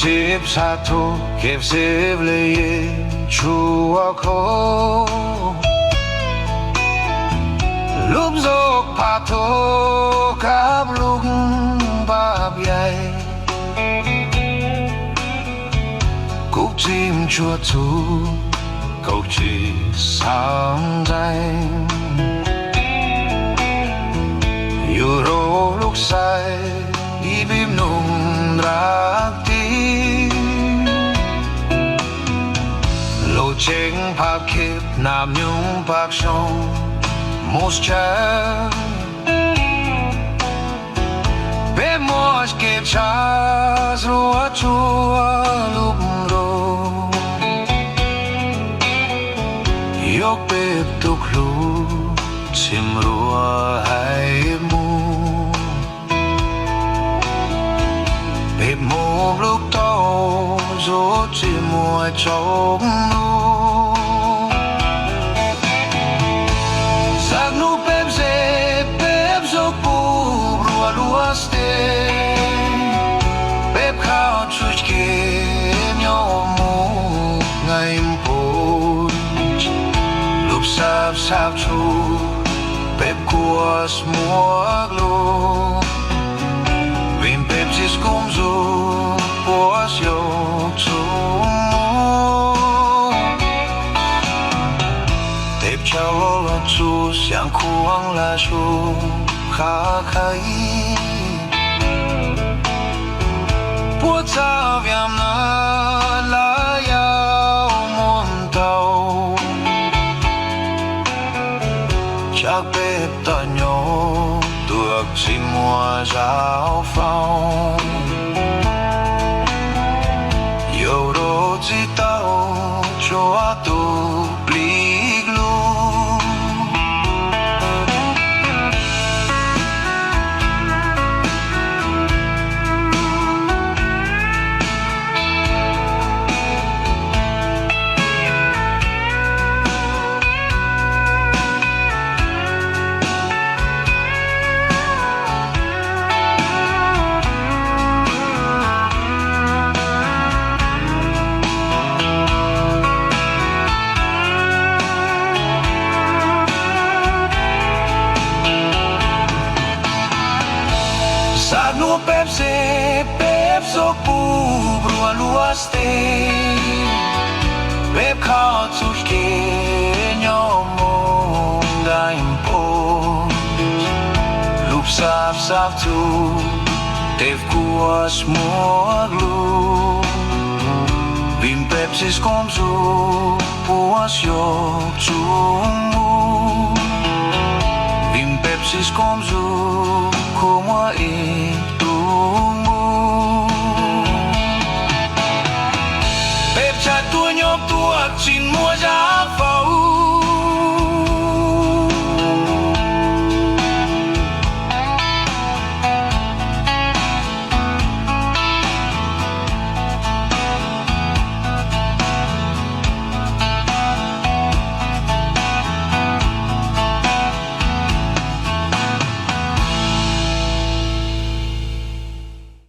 sip sa to kev sip le ye chua ko lúc dốc pa to cam lúc ba biai cúc chim chua thu câu chỉ sáng danh yêu rô lúc say đi bìm nung rác tí lộ chênh pháp kiếp nam nhung bạc sông mốt chá bếp mốt kiếp chá rùa chua lúc rô yok bếp tục lúc chim rùa hay mu bếp mô lúc tàu gió chim mùa trong nu giặc nu bếp dê bếp gió bù rùa lúa stê bếp khao chút kê nhau mù ngày bồn lúc sắp sắp chu bếp của mua glu vim bếp sis cũng du của siêu chung bếp cháu là chu sáng khuang là chu khá khai bố cha viêm na lá yao muôn tàu chắc bếp ta nhô được chỉ mùa giáo phong yêu đồ chỉ tao cho tu blik luôn sa nu bếp se bếp so pu brua lua ste bếp khao chút kê nhau mong daim po lúc sắp sắp tu tev kuas mua glu vim bếp sis kom zu puas yo chung mu vim bếp sis kom zu como